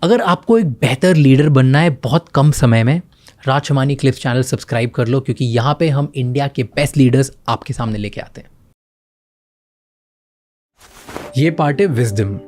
अगर आपको एक बेहतर लीडर बनना है बहुत कम समय में, राज शमानी क्लिप्स चैनल सब्सक्राइब कर लो, क्योंकि यहाँ पे हम इंडिया के बेस्ट लीडर्स आपके सामने लेके आते हैं। ये पार्ट है विजडम।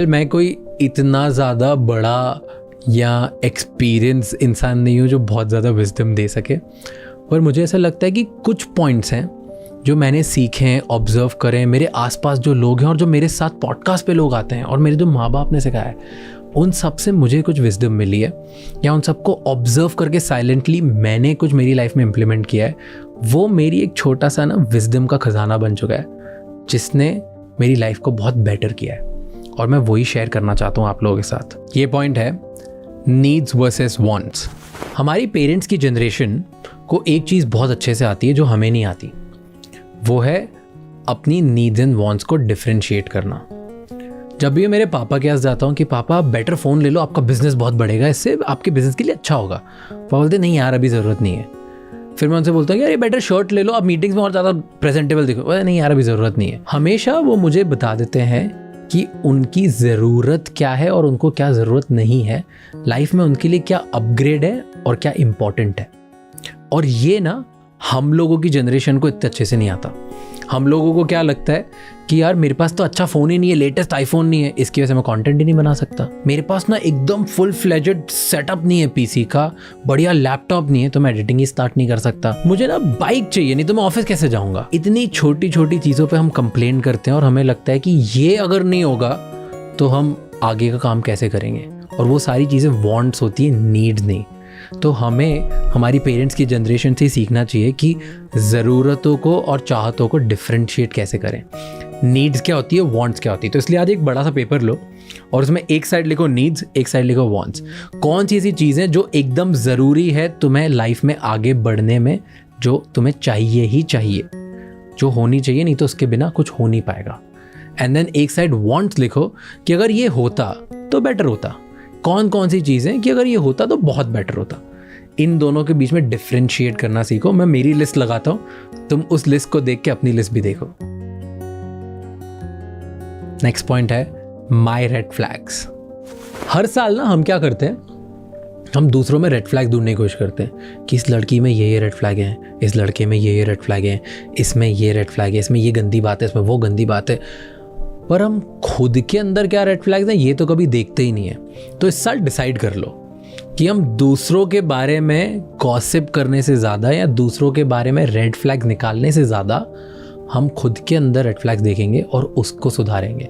मैं कोई इतना ज़्यादा बड़ा या एक्सपीरियंस इंसान नहीं हूँ जो बहुत ज़्यादा विजडम दे सके, पर मुझे ऐसा लगता है कि कुछ पॉइंट्स हैं जो मैंने सीखे हैं, ऑब्जर्व करें, मेरे आसपास जो लोग हैं और जो मेरे साथ पॉडकास्ट पे लोग आते हैं और मेरे जो माँ बाप ने सिखाया है, उन सब से मुझे कुछ विजडम मिली है, या उन सबको ऑब्जर्व करके साइलेंटली मैंने कुछ मेरी लाइफ में इम्प्लीमेंट किया है। वो मेरी एक छोटा सा ना विजडम का खजाना बन चुका है, जिसने मेरी लाइफ को बहुत बेटर किया है, और मैं वही शेयर करना चाहता हूँ आप लोगों के साथ। ये पॉइंट है नीड्स वर्सेस वांट्स। हमारी पेरेंट्स की जनरेशन को एक चीज़ बहुत अच्छे से आती है जो हमें नहीं आती, वो है अपनी नीड्स एंड वांट्स को डिफरेंशिएट करना। जब भी मैं मेरे पापा के पास जाता हूँ कि पापा बेटर फ़ोन ले लो, आपका बिजनेस बहुत बढ़ेगा, इससे आपके बिजनेस के लिए अच्छा होगा, पापा बोलते नहीं यार अभी ज़रूरत नहीं है। फिर मैं उनसे बोलता हूँ यार ये बेटर शर्ट ले लो, आप मीटिंग्स में और ज़्यादा प्रेजेंटेबल दिखो, नहीं यार अभी ज़रूरत नहीं है। हमेशा वो मुझे बता देते हैं कि उनकी ज़रूरत क्या है और उनको क्या ज़रूरत नहीं है, लाइफ में उनके लिए क्या अपग्रेड है और क्या इम्पॉर्टेंट है। और ये ना हम लोगों की जनरेशन को इतने अच्छे से नहीं आता। हम लोगों को क्या लगता है कि यार मेरे पास तो अच्छा फ़ोन ही नहीं है, लेटेस्ट आईफोन नहीं है, इसकी वजह से मैं कंटेंट ही नहीं बना सकता। मेरे पास ना एकदम फुल फ्लेजेड सेटअप नहीं है पीसी का, बढ़िया लैपटॉप नहीं है, तो मैं एडिटिंग ही स्टार्ट नहीं कर सकता। मुझे ना बाइक चाहिए, नहीं तो मैं ऑफिस कैसे जाऊँगा। इतनी छोटी छोटी चीज़ों पर हम कंप्लेन करते हैं और हमें लगता है कि ये अगर नहीं होगा तो हम आगे का काम कैसे करेंगे। और वो सारी चीज़ें वांट्स होती है, नीड्स नहीं। तो हमें हमारी पेरेंट्स की जनरेशन से सीखना चाहिए कि ज़रूरतों को और चाहतों को डिफरेंशिएट कैसे करें। नीड्स क्या होती है, वांट्स क्या होती है। तो इसलिए आज एक बड़ा सा पेपर लो और उसमें एक साइड लिखो नीड्स, एक साइड लिखो वांट्स। कौन सी ऐसी चीज़ें जो एकदम ज़रूरी है तुम्हें लाइफ में आगे बढ़ने में, जो तुम्हें चाहिए ही चाहिए, जो होनी चाहिए, नहीं तो उसके बिना कुछ हो नहीं पाएगा। एंड देन एक साइड वांट्स लिखो कि अगर ये होता तो बेटर होता। कौन कौन सी चीज़ें कि अगर ये होता तो बहुत बेटर होता। इन दोनों के बीच में डिफरेंशिएट करना सीखो। मैं मेरी लिस्ट लगाता हूँ, तुम उस लिस्ट को देख के अपनी लिस्ट भी देखो। नेक्स्ट पॉइंट है माई रेड फ्लैग्स। हर साल ना हम क्या करते हैं, हम दूसरों में रेड फ्लैग ढूंढने की कोशिश करते हैं कि इस लड़की में ये रेड फ्लैग हैं, इस लड़के में ये रेड फ्लैग हैं, इसमें ये रेड फ्लैग है, इसमें ये गंदी बात है, इसमें वो गंदी बात है। पर हम खुद के अंदर क्या रेड फ्लैग्स हैं ये तो कभी देखते ही नहीं है। तो इस साल डिसाइड कर लो कि हम दूसरों के बारे में गॉसिप करने से ज़्यादा या दूसरों के बारे में रेड फ्लैग निकालने से ज़्यादा हम खुद के अंदर रेड फ्लैग्स देखेंगे और उसको सुधारेंगे,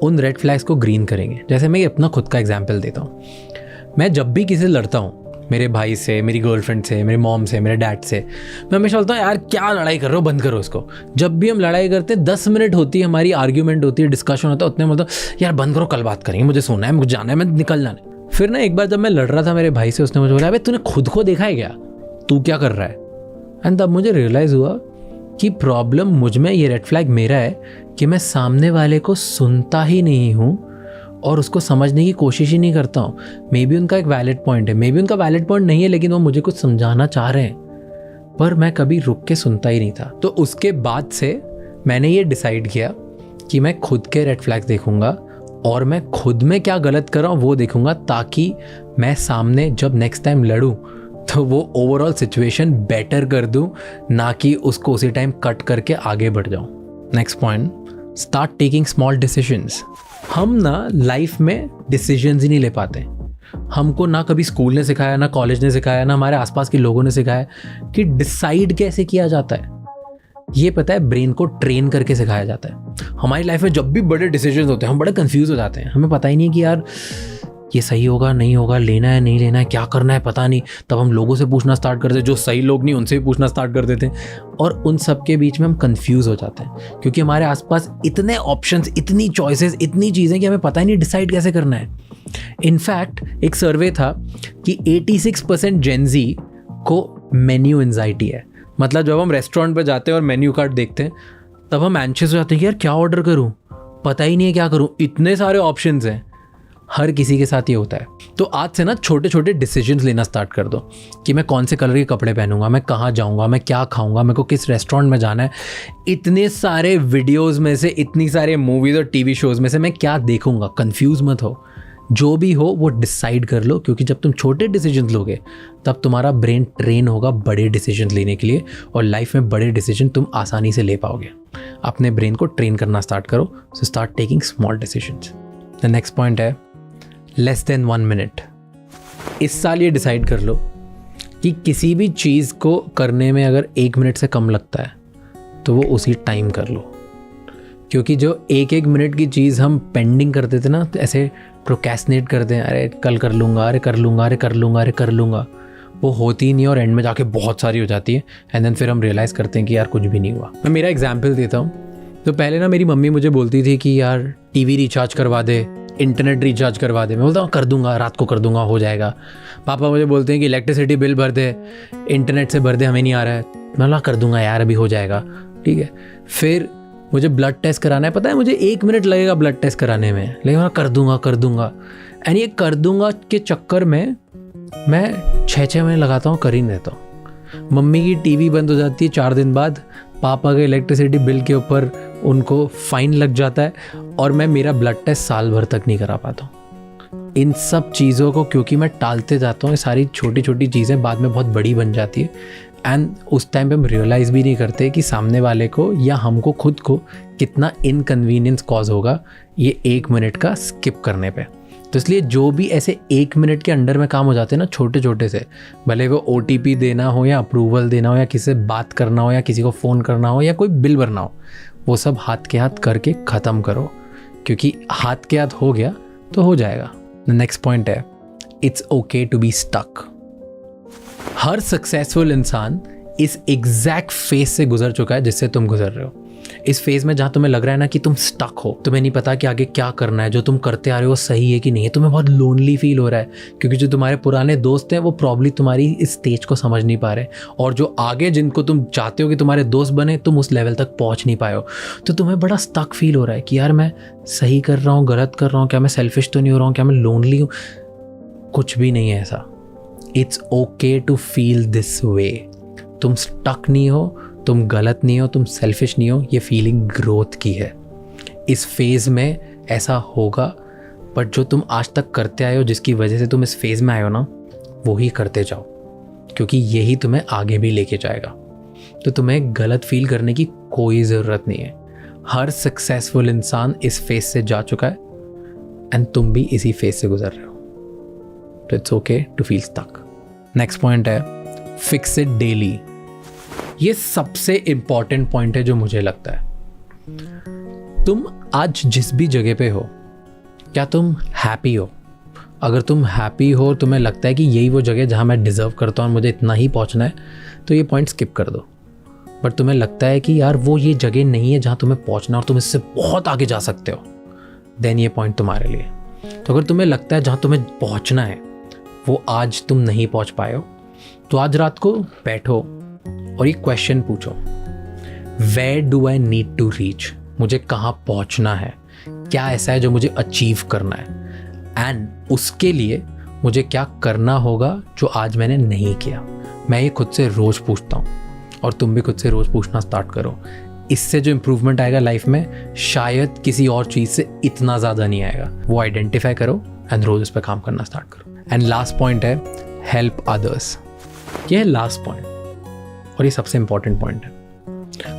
उन रेड फ्लैग्स को ग्रीन करेंगे। जैसे मैं अपना खुद का एग्जाम्पल देता हूँ। मैं जब भी किसी से लड़ता हूँ, मेरे भाई से, मेरी गर्लफ्रेंड से, मेरे मॉम से, मेरे डैड से, मैं हमेशा बोलता हूँ यार क्या लड़ाई कर रहे हो, बंद करो इसको। जब भी हम लड़ाई करते हैं 10 मिनट होती है हमारी, आर्ग्यूमेंट होती है, डिस्कशन होता है, उतने में बोलता हूँ यार बंद करो, कल बात करेंगे, मुझे सोना है, मुझे जाना है, मैं निकलना है। फिर ना एक बार जब मैं लड़ रहा था मेरे भाई से, उसने मुझे बोला अबे तूने खुद को देखा है क्या, तू क्या कर रहा है। एंड तब मुझे रियलाइज़ हुआ कि प्रॉब्लम मुझ में, ये रेड फ्लैग मेरा है कि मैं सामने वाले को सुनता ही नहीं हूँ और उसको समझने की कोशिश ही नहीं करता हूँ। मे बी उनका एक वैलिड पॉइंट है, मे बी उनका वैलिड पॉइंट नहीं है, लेकिन वो मुझे कुछ समझाना चाह रहे हैं, पर मैं कभी रुक के सुनता ही नहीं था। तो उसके बाद से मैंने ये डिसाइड किया कि मैं खुद के रेड फ्लैग्स देखूंगा और मैं खुद में क्या गलत कर रहा हूँ वो देखूंगा, ताकि मैं सामने जब नेक्स्ट टाइम लड़ूँ तो वो ओवरऑल सिचुएशन बेटर कर दूँ, ना कि उसको उसी टाइम कट करके आगे बढ़ जाऊँ। Next point, start taking small decisions. हम ना लाइफ में डिसीजंस ही नहीं ले पाते। हमको ना कभी स्कूल ने सिखाया, ना कॉलेज ने सिखाया, ना हमारे आसपास के लोगों ने सिखाया कि डिसाइड कैसे किया जाता है। ये पता है ब्रेन को ट्रेन करके सिखाया जाता है। हमारी लाइफ में जब भी बड़े डिसीजंस होते हैं हम बड़े कंफ्यूज हो जाते हैं, हमें पता ही नहीं कि यार ये सही होगा नहीं होगा, लेना है नहीं लेना है, क्या करना है पता नहीं। तब हम लोगों से पूछना स्टार्ट करते हैं, जो सही लोग नहीं उनसे भी पूछना स्टार्ट कर देते हैं, और उन सब के बीच में हम कंफ्यूज हो जाते हैं क्योंकि हमारे आसपास इतने ऑप्शंस, इतनी चॉइसेस, इतनी चीज़ें कि हमें पता ही नहीं डिसाइड कैसे करना है। इनफैक्ट एक सर्वे था कि 86% जेनजी को मेन्यू एंजाइटी है। मतलब जब हम रेस्टोरेंट पर जाते हैं और मेन्यू कार्ड देखते हैं तब हम एंशियस हो जाते हैं कि यार क्या ऑर्डर करूं, पता ही नहीं है क्या करूं, इतने सारे ऑप्शंस हैं। हर किसी के साथ ये होता है। तो आज से ना छोटे छोटे डिसीजंस लेना स्टार्ट कर दो कि मैं कौन से कलर के कपड़े पहनूंगा, मैं कहाँ जाऊँगा, मैं क्या खाऊंगा, मेरे को किस रेस्टोरेंट में जाना है, इतने सारे वीडियोज़ में से, इतनी सारे मूवीज़ और टीवी शोज़ में से मैं क्या देखूंगा। कन्फ्यूज़ मत हो, जो भी हो वो डिसाइड कर लो, क्योंकि जब तुम छोटे डिसीजंस लोगे तब तुम्हारा ब्रेन ट्रेन होगा बड़े डिसीजंस लेने के लिए, और लाइफ में बड़े डिसीजन तुम आसानी से ले पाओगे। अपने ब्रेन को ट्रेन करना स्टार्ट करो, so start taking small decisions. The next point है लेस देन 1 मिनट। इस साल ये डिसाइड कर लो कि किसी भी चीज़ को करने में अगर 1 मिनट से कम लगता है तो वो उसी टाइम कर लो, क्योंकि जो 1 मिनट की चीज़ हम पेंडिंग करते थे ना, तो ऐसे प्रोक्रेस्टिनेट करते हैं, अरे कल कर लूँगा, अरे कर लूँगा, अरे कर लूँगा, अरे कर लूँगा, वो होती ही नहीं और एंड में जाके बहुत सारी हो जाती है। एंड देन फिर हम रियलाइज़ करते हैं कि यार कुछ भी नहीं हुआ। मैं मेरा एग्जाम्पल देता हूँ। तो पहले ना मेरी मम्मी मुझे बोलती थी कि यार टीवी रिचार्ज करवा दे, इंटरनेट रिचार्ज करवा दे। मैं बोलता हूँ कर दूंगा, रात को कर दूंगा, हो जाएगा। पापा मुझे बोलते हैं कि इलेक्ट्रिसिटी बिल भर दे, इंटरनेट से भर दे, हमें नहीं आ रहा है। मैं बोला कर दूंगा यार, अभी हो जाएगा, ठीक है। फिर मुझे ब्लड टेस्ट कराना है, पता है मुझे 1 मिनट लगेगा ब्लड टेस्ट कराने में, लेकिन मैं कर दूंगा। एंड ये कर दूंगा के चक्कर में मैं 6 महीने लगाता हूँ, कर ही नहीं देता हूँ। मम्मी की टीवी बंद हो जाती है 4 दिन बाद, पापा के इलेक्ट्रिसिटी बिल के ऊपर उनको फाइन लग जाता है, और मैं मेरा ब्लड टेस्ट साल भर तक नहीं करा पाता हूँ। इन सब चीज़ों को क्योंकि मैं टालते जाता हूँ, ये सारी छोटी छोटी चीज़ें बाद में बहुत बड़ी बन जाती है। एंड उस टाइम पे हम रियलाइज़ भी नहीं करते कि सामने वाले को या हमको खुद को कितना इनकन्वीनियंस कॉज होगा ये 1 मिनट का स्किप करने पे। तो इसलिए जो भी ऐसे 1 मिनट के अंडर में काम हो जाते हैं ना, छोटे छोटे से, भले वो OTP देना हो या अप्रूवल देना हो या किसी से बात करना हो या किसी को फ़ोन करना हो या कोई बिल भरना हो, वो सब हाथ के हाथ करके ख़त्म करो, क्योंकि हाथ के हाथ हो गया तो हो जाएगा। नेक्स्ट पॉइंट है it's okay to be stuck. हर सक्सेसफुल इंसान इस एग्जैक्ट फेज से गुजर चुका है जिससे तुम गुजर रहे हो। इस फेज में जहाँ तुम्हें लग रहा है ना कि तुम स्टक हो, तुम्हें नहीं पता कि आगे क्या करना है, जो तुम करते आ रहे हो सही है कि नहीं है, तुम्हें बहुत लोनली फील हो रहा है, क्योंकि जो तुम्हारे पुराने दोस्त हैं वो प्रॉब्ली तुम्हारी इस स्टेज को समझ नहीं पा रहे, और जो आगे जिनको तुम चाहते हो कि तुम्हारे दोस्त बने, तुम उस लेवल तक पहुँच नहीं पाए हो। तो तुम्हें बड़ा स्टक फील हो रहा है कि यार मैं सही कर रहा हूँ, गलत कर रहा हूँ, क्या मैं सेल्फिश तो नहीं हो रहा हूँ, क्या मैं लोनली हूँ। कुछ भी नहीं है ऐसा। It's okay to feel this way. तुम स्टक नहीं हो, तुम गलत नहीं हो, तुम सेल्फिश नहीं हो, ये फीलिंग ग्रोथ की है। इस फेज़ में ऐसा होगा, बट जो तुम आज तक करते आए हो, जिसकी वजह से तुम इस फेज़ में आए हो ना, वो ही करते जाओ, क्योंकि यही तुम्हें आगे भी लेके जाएगा। तो तुम्हें गलत फील करने की कोई ज़रूरत नहीं है। हर सक्सेसफुल इंसान इस फेज़ से जा चुका है, एंड तुम भी इसी फेज़ से गुजर रहे हो। तो it's okay to feel stuck. Next point है फिक्स इट डेली। ये सबसे इंपॉर्टेंट पॉइंट है जो मुझे लगता है। तुम आज जिस भी जगह पे हो, क्या तुम हैप्पी हो? अगर तुम हैप्पी हो, तुम्हें लगता है कि यही वो जगह जहाँ मैं डिज़र्व करता हूँ, मुझे इतना ही पहुँचना है, तो ये पॉइंट स्किप कर दो। बट तुम्हें लगता है कि यार वो ये जगह नहीं है जहाँ तुम्हें पहुँचना और तुम इससे बहुत आगे जा सकते हो, देन ये पॉइंट तुम्हारे लिए। तो अगर तुम्हें लगता है जहाँ तुम्हें पहुँचना है वो आज तुम नहीं पहुँच पाए हो, तो आज रात को बैठो और ये क्वेश्चन पूछो, where do I need to reach? मुझे कहाँ पहुँचना है, क्या ऐसा है जो मुझे अचीव करना है, एंड उसके लिए मुझे क्या करना होगा जो आज मैंने नहीं किया। मैं ये खुद से रोज़ पूछता हूँ, और तुम भी खुद से रोज़ पूछना स्टार्ट करो। इससे जो इम्प्रूवमेंट आएगा लाइफ में, शायद किसी और चीज़ से इतना ज़्यादा नहीं आएगा। वो आइडेंटिफाई करो एंड रोज़ इस पर काम करना स्टार्ट करो। एंड लास्ट पॉइंट है हेल्प अदर्स। ये है लास्ट पॉइंट, और ये सबसे इंपॉर्टेंट पॉइंट है।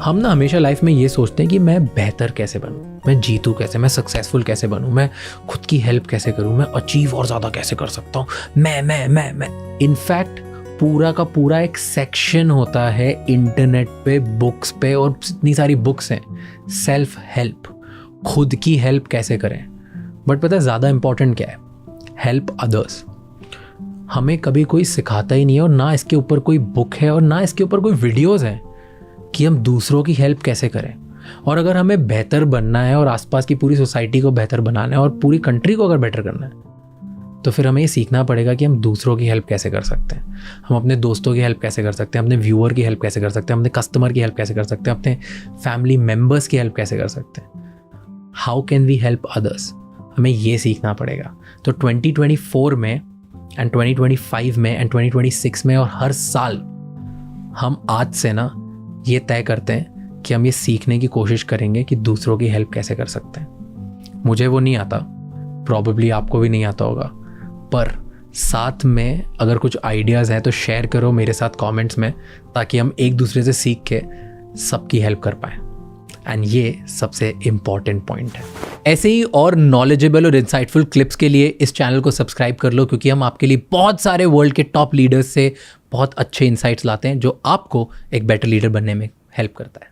हम ना हमेशा लाइफ में ये सोचते हैं कि मैं बेहतर कैसे बनूं, मैं जीतूं कैसे, मैं सक्सेसफुल कैसे बनूं, मैं खुद की हेल्प कैसे करूं, मैं अचीव और ज़्यादा कैसे कर सकता हूं, मैं। इनफैक्ट पूरा का पूरा एक सेक्शन होता है इंटरनेट पे, बुक्स पे, और इतनी सारी बुक्स हैं सेल्फ हेल्प, खुद की हेल्प कैसे करें। बट पता है ज़्यादा इंपॉर्टेंट क्या है? Help others. हमें कभी कोई सिखाता ही नहीं है, और ना इसके ऊपर कोई बुक है और ना इसके ऊपर कोई वीडियोस हैं कि हम दूसरों की हेल्प कैसे करें। और अगर हमें बेहतर बनना है और आसपास की पूरी सोसाइटी को बेहतर बनाना है और पूरी कंट्री को अगर बेटर करना है, तो फिर हमें ये सीखना पड़ेगा कि हम दूसरों की हेल्प कैसे कर सकते हैं। हम अपने दोस्तों की हेल्प कैसे कर सकते हैं, अपने व्यूअर की हेल्प कैसे कर सकते हैं, अपने कस्टमर की हेल्प कैसे कर सकते हैं, अपने फैमिली मेम्बर्स की हेल्प कैसे कर सकते हैं। How can we help others? हमें ये सीखना पड़ेगा। तो 2024 में एंड 2025 में एंड 2026 में और हर साल हम आज से ना ये तय करते हैं कि हम ये सीखने की कोशिश करेंगे कि दूसरों की हेल्प कैसे कर सकते हैं। मुझे वो नहीं आता, प्रॉबेबली आपको भी नहीं आता होगा, पर साथ में अगर कुछ आइडियाज़ हैं तो शेयर करो मेरे साथ कमेंट्स में, ताकि हम एक दूसरे से सीख के सबकी हेल्प कर पाएँ। एंड ये सबसे इम्पॉर्टेंट पॉइंट है। ऐसे ही और नॉलेजेबल और इंसाइटफुल क्लिप्स के लिए इस चैनल को सब्सक्राइब कर लो, क्योंकि हम आपके लिए बहुत सारे वर्ल्ड के टॉप लीडर्स से बहुत अच्छे इंसाइट्स लाते हैं जो आपको एक बेटर लीडर बनने में हेल्प करता है।